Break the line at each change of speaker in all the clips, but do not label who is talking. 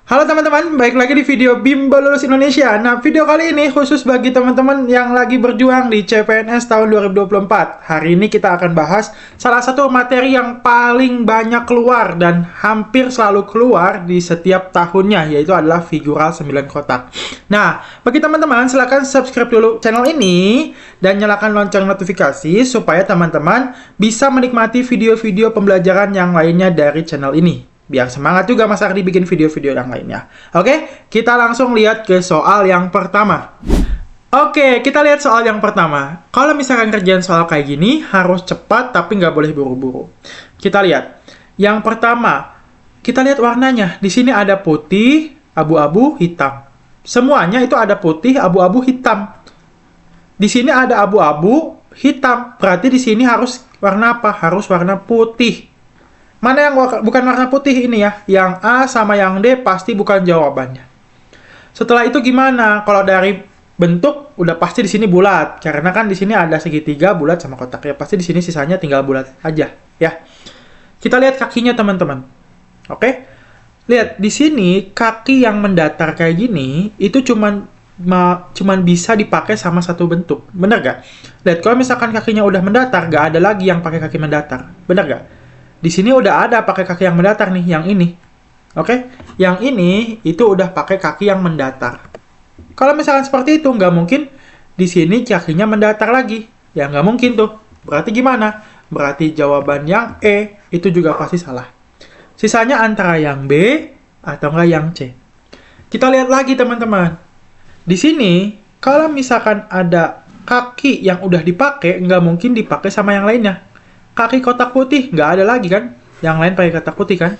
Halo teman-teman, balik lagi di video Bimbel Lulus Indonesia. Nah, video kali ini khusus bagi teman-teman yang lagi berjuang di CPNS tahun 2024. Hari ini kita akan bahas salah satu materi yang paling banyak keluar dan hampir selalu keluar di setiap tahunnya, yaitu adalah figural 9 kotak. Nah, bagi teman-teman silahkan subscribe dulu channel ini dan nyalakan lonceng notifikasi supaya teman-teman bisa menikmati video-video pembelajaran yang lainnya dari channel ini. Biar semangat juga Mas Ardi bikin video-video yang lainnya. Oke, kita langsung lihat ke soal yang pertama. Oke, kita lihat soal yang pertama. Kalau misalkan kerjaan soal kayak gini, harus cepat tapi nggak boleh buru-buru. Kita lihat. Yang pertama, kita lihat warnanya. Di sini ada putih, abu-abu, hitam. Semuanya itu ada putih, abu-abu, hitam. Di sini ada abu-abu, hitam. Berarti di sini harus warna apa? Harus warna putih. Mana yang bukan warna putih ini ya? Yang A sama yang D pasti bukan jawabannya. Setelah itu gimana? Kalau dari bentuk udah pasti di sini bulat, karena kan di sini ada segitiga bulat sama kotak ya. Pasti di sini sisanya tinggal bulat aja ya. Kita lihat kakinya teman-teman. Oke? Lihat di sini kaki yang mendatar kayak gini itu cuman bisa dipakai sama satu bentuk. Bener gak? Lihat kalau misalkan kakinya udah mendatar, gak ada lagi yang pakai kaki mendatar. Bener gak? Di sini udah ada pakai kaki yang mendatar nih, yang ini. Oke? Yang ini itu udah pakai kaki yang mendatar. Kalau misalkan seperti itu, nggak mungkin di sini kakinya mendatar lagi. Ya nggak mungkin tuh. Berarti gimana? Berarti jawaban yang E itu juga pasti salah. Sisanya antara yang B atau nggak yang C. Kita lihat lagi teman-teman. Di sini, kalau misalkan ada kaki yang udah dipakai, nggak mungkin dipakai sama yang lainnya. Kaki kotak putih, nggak ada lagi kan? Yang lain pakai kotak putih kan?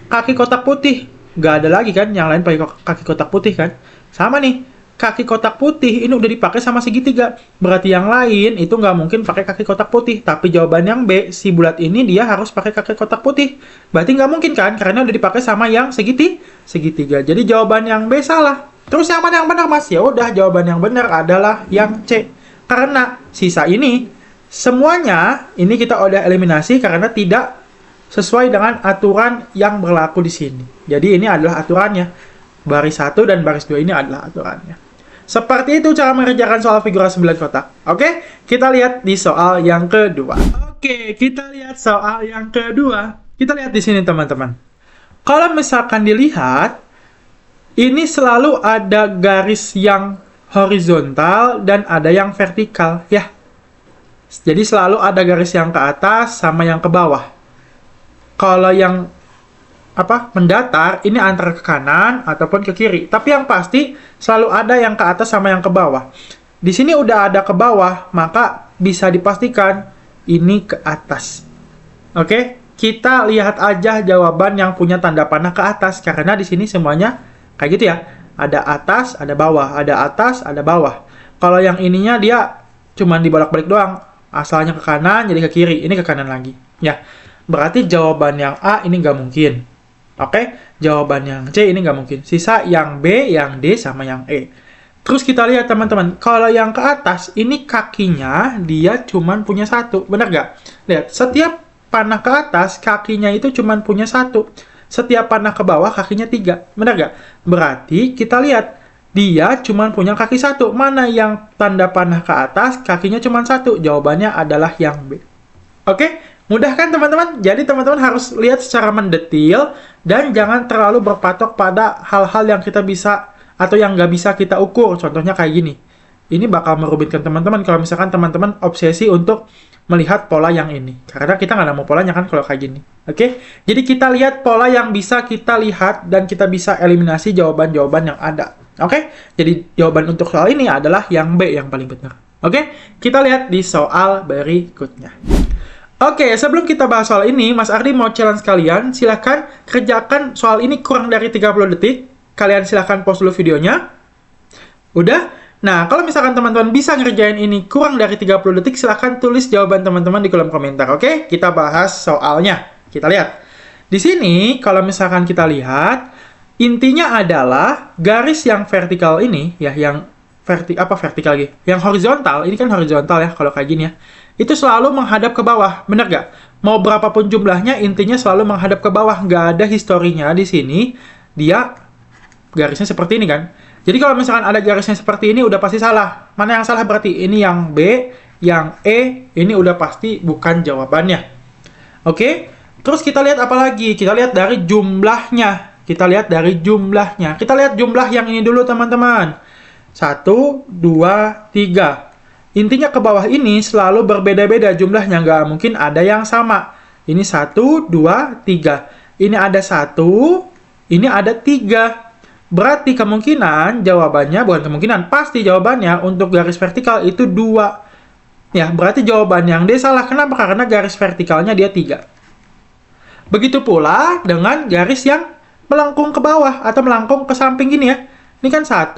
Kaki kotak putih, nggak ada lagi kan? Yang lain pakai kaki kotak putih kan? Sama nih, kaki kotak putih ini udah dipakai sama segitiga. Berarti yang lain itu nggak mungkin pakai kaki kotak putih. Tapi jawaban yang B, si bulat ini dia harus pakai kaki kotak putih. Berarti nggak mungkin kan? Karena udah dipakai sama yang segitiga. Jadi jawaban yang B salah. Terus yang mana yang benar mas? Ya udah, jawaban yang benar adalah yang C. Karena sisa ini semuanya ini kita udah eliminasi karena tidak sesuai dengan aturan yang berlaku di sini. Jadi ini adalah aturannya. Baris 1 dan baris 2 ini adalah aturannya. Seperti itu cara mengerjakan soal figural 9 kotak. Oke, kita lihat di soal yang kedua. Oke, kita lihat soal yang kedua. Kita lihat di sini teman-teman. Kalau misalkan dilihat, ini selalu ada garis yang horizontal dan ada yang vertikal ya. Jadi selalu ada garis yang ke atas sama yang ke bawah. Kalau yang mendatar ini antara ke kanan ataupun ke kiri. Tapi yang pasti selalu ada yang ke atas sama yang ke bawah. Di sini udah ada ke bawah, maka bisa dipastikan ini ke atas. Oke, kita lihat aja jawaban yang punya tanda panah ke atas karena di sini semuanya kayak gitu ya. Ada atas, ada bawah, ada atas, ada bawah. Kalau yang ininya dia cuman dibolak-balik doang. Asalnya ke kanan, jadi ke kiri. Ini ke kanan lagi. Ya, berarti jawaban yang A ini nggak mungkin. Oke, jawaban yang C ini nggak mungkin. Sisa yang B, yang D, sama yang E. Terus kita lihat teman-teman. Kalau yang ke atas, ini kakinya dia cuman punya satu. Benar nggak? Lihat, setiap panah ke atas, kakinya itu cuman punya satu. Setiap panah ke bawah, kakinya 3. Benar nggak? Berarti kita lihat. Dia cuma punya kaki satu. Mana yang tanda panah ke atas, kakinya cuma satu. Jawabannya adalah yang B. Oke, mudah kan teman-teman? Jadi teman-teman harus lihat secara mendetil dan jangan terlalu berpatok pada hal-hal yang kita bisa atau yang nggak bisa kita ukur. Contohnya kayak gini. Ini bakal merubitkan teman-teman kalau misalkan teman-teman obsesi untuk melihat pola yang ini. Karena kita nggak nemu polanya kan kalau kayak gini. Oke, jadi kita lihat pola yang bisa kita lihat dan kita bisa eliminasi jawaban-jawaban yang ada. Oke, jadi jawaban untuk soal ini adalah yang B yang paling benar. Oke, kita lihat di soal berikutnya. Oke, sebelum kita bahas soal ini, Mas Ardi mau challenge kalian. Silahkan kerjakan soal ini kurang dari 30 detik. Kalian silahkan pause dulu videonya. Udah? Nah, kalau misalkan teman-teman bisa ngerjain ini kurang dari 30 detik, silahkan tulis jawaban teman-teman di kolom komentar. Oke, kita bahas soalnya. Kita lihat. Di sini, kalau misalkan kita lihat, intinya adalah garis yang vertikal ini, ya, yang vertikal lagi? Yang horizontal, ini kan horizontal ya, kalau kayak gini ya. Itu selalu menghadap ke bawah, bener gak? Mau berapapun jumlahnya, intinya selalu menghadap ke bawah. Nggak ada historinya di sini, dia garisnya seperti ini kan. Jadi kalau misalkan ada garisnya seperti ini udah pasti salah. Mana yang salah berarti? Ini yang B, yang E, ini udah pasti bukan jawabannya. Oke? Terus kita lihat apa lagi? Kita lihat dari jumlahnya. Kita lihat jumlah yang ini dulu teman-teman. 1, 2, 3. Intinya ke bawah ini selalu berbeda-beda jumlahnya. Nggak mungkin ada yang sama. Ini 1, 2, 3. Ini ada 1, ini ada 3. Berarti kemungkinan jawabannya, bukan kemungkinan, pasti jawabannya untuk garis vertikal itu 2. Ya, berarti jawaban yang D salah. Kenapa? Karena garis vertikalnya dia 3. Begitu pula dengan garis yang melengkung ke bawah atau melengkung ke samping gini ya. Ini kan 1,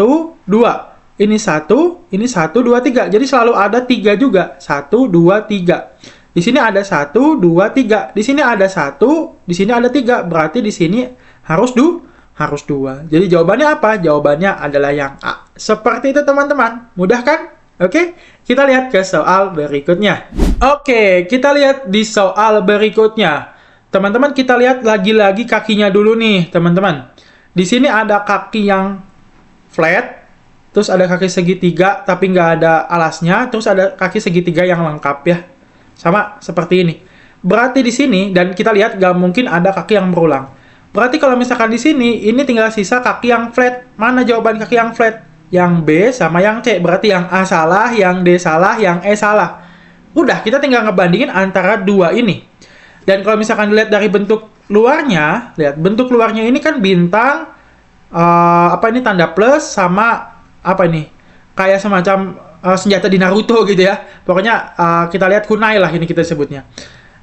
2. Ini 1, ini 1, 2, 3. Jadi selalu ada 3 juga. 1, 2, 3. Di sini ada 1, 2, 3. Di sini ada 1, di sini ada 3. Berarti di sini harus 2. Jadi jawabannya apa? Jawabannya adalah yang A. Seperti itu teman-teman. Mudah kan? Oke, kita lihat ke soal berikutnya. Oke, kita lihat di soal berikutnya. Teman-teman, kita lihat lagi-lagi kakinya dulu nih, teman-teman. Di sini ada kaki yang flat, terus ada kaki segitiga tapi nggak ada alasnya, terus ada kaki segitiga yang lengkap ya. Sama seperti ini. Berarti di sini, dan kita lihat nggak mungkin ada kaki yang berulang. Berarti kalau misalkan di sini, ini tinggal sisa kaki yang flat. Mana jawaban kaki yang flat? Yang B sama yang C. Berarti yang A salah, yang D salah, yang E salah. Udah, kita tinggal ngebandingin antara dua ini. Dan kalau misalkan dilihat dari bentuk luarnya, lihat bentuk luarnya ini kan bintang, ini tanda plus sama apa ini? Kayak semacam senjata di Naruto gitu ya. Pokoknya kita lihat kunai lah ini kita sebutnya.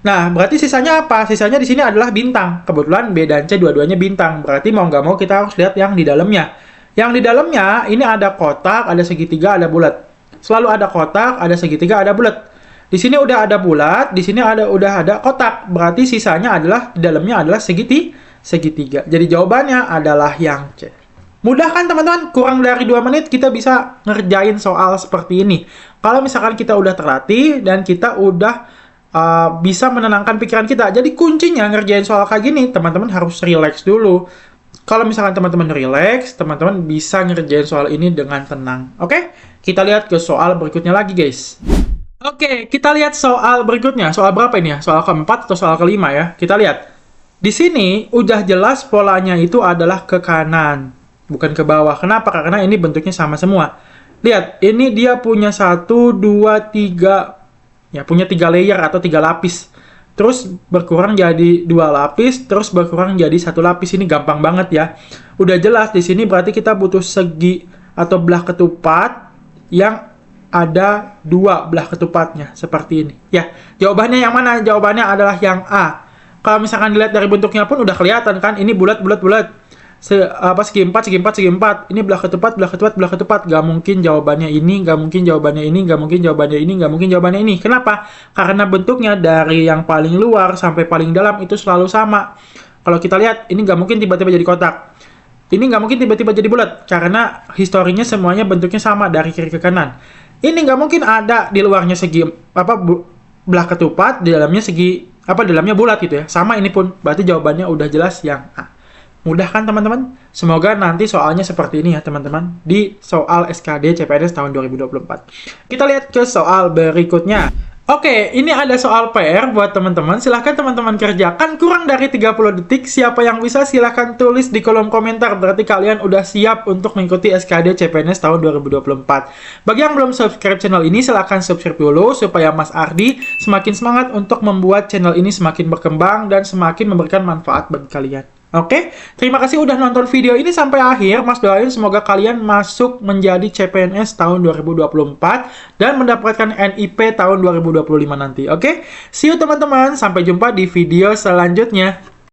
Nah, berarti sisanya apa? Sisanya di sini adalah bintang. Kebetulan B dan C dua-duanya bintang. Berarti mau nggak mau kita harus lihat yang di dalamnya. Yang di dalamnya ini ada kotak, ada segitiga, ada bulat. Selalu ada kotak, ada segitiga, ada bulat. Di sini udah ada bulat, di sini udah ada kotak. Berarti sisanya adalah di dalamnya adalah segitiga. Jadi jawabannya adalah yang C. Mudah kan teman-teman? Kurang dari 2 menit kita bisa ngerjain soal seperti ini. Kalau misalkan kita udah terlatih dan kita udah bisa menenangkan pikiran kita. Jadi kuncinya ngerjain soal kayak gini, teman-teman harus relax dulu. Kalau misalkan teman-teman relax, teman-teman bisa ngerjain soal ini dengan tenang. Oke? Kita lihat ke soal berikutnya lagi, guys. Oke, kita lihat soal berikutnya. Soal berapa ini ya? Soal keempat atau soal kelima ya? Kita lihat. Di sini udah jelas polanya itu adalah ke kanan, bukan ke bawah. Kenapa? Karena ini bentuknya sama semua. Lihat, ini dia punya 1, 2, 3. Ya, punya 3 layer atau 3 lapis. Terus berkurang jadi 2 lapis, terus berkurang jadi 1 lapis. Ini gampang banget ya. Udah jelas di sini berarti kita butuh segi atau belah ketupat yang ada 2 belah ketupatnya seperti ini. Ya, jawabannya yang mana? Jawabannya adalah yang A. Kalau misalkan dilihat dari bentuknya pun udah kelihatan kan, ini bulat. Segi 4. Ini belah ketupat. Gak mungkin jawabannya ini, gak mungkin jawabannya ini, gak mungkin jawabannya ini, gak mungkin jawabannya ini. Kenapa? Karena bentuknya dari yang paling luar sampai paling dalam itu selalu sama. Kalau kita lihat, ini gak mungkin tiba-tiba jadi kotak. Ini nggak mungkin tiba-tiba jadi bulat, karena historinya semuanya bentuknya sama dari kiri ke kanan. Ini nggak mungkin ada di luarnya segi belah ketupat, di dalamnya dalamnya bulat gitu ya. Sama ini pun, berarti jawabannya udah jelas yang A. Mudah kan teman-teman? Semoga nanti soalnya seperti ini ya teman-teman, di soal SKD CPNS tahun 2024. Kita lihat ke soal berikutnya. Oke, ini ada soal PR buat teman-teman. Silahkan teman-teman kerjakan. Kurang dari 30 detik. Siapa yang bisa silahkan tulis di kolom komentar. Berarti kalian udah siap untuk mengikuti SKD CPNS tahun 2024. Bagi yang belum subscribe channel ini, silahkan subscribe dulu supaya Mas Ardi semakin semangat untuk membuat channel ini semakin berkembang dan semakin memberikan manfaat bagi kalian. Oke, terima kasih udah nonton video ini sampai akhir. Mas doain semoga kalian masuk menjadi CPNS tahun 2024 dan mendapatkan NIP tahun 2025 nanti. Oke, see you teman-teman. Sampai jumpa di video selanjutnya.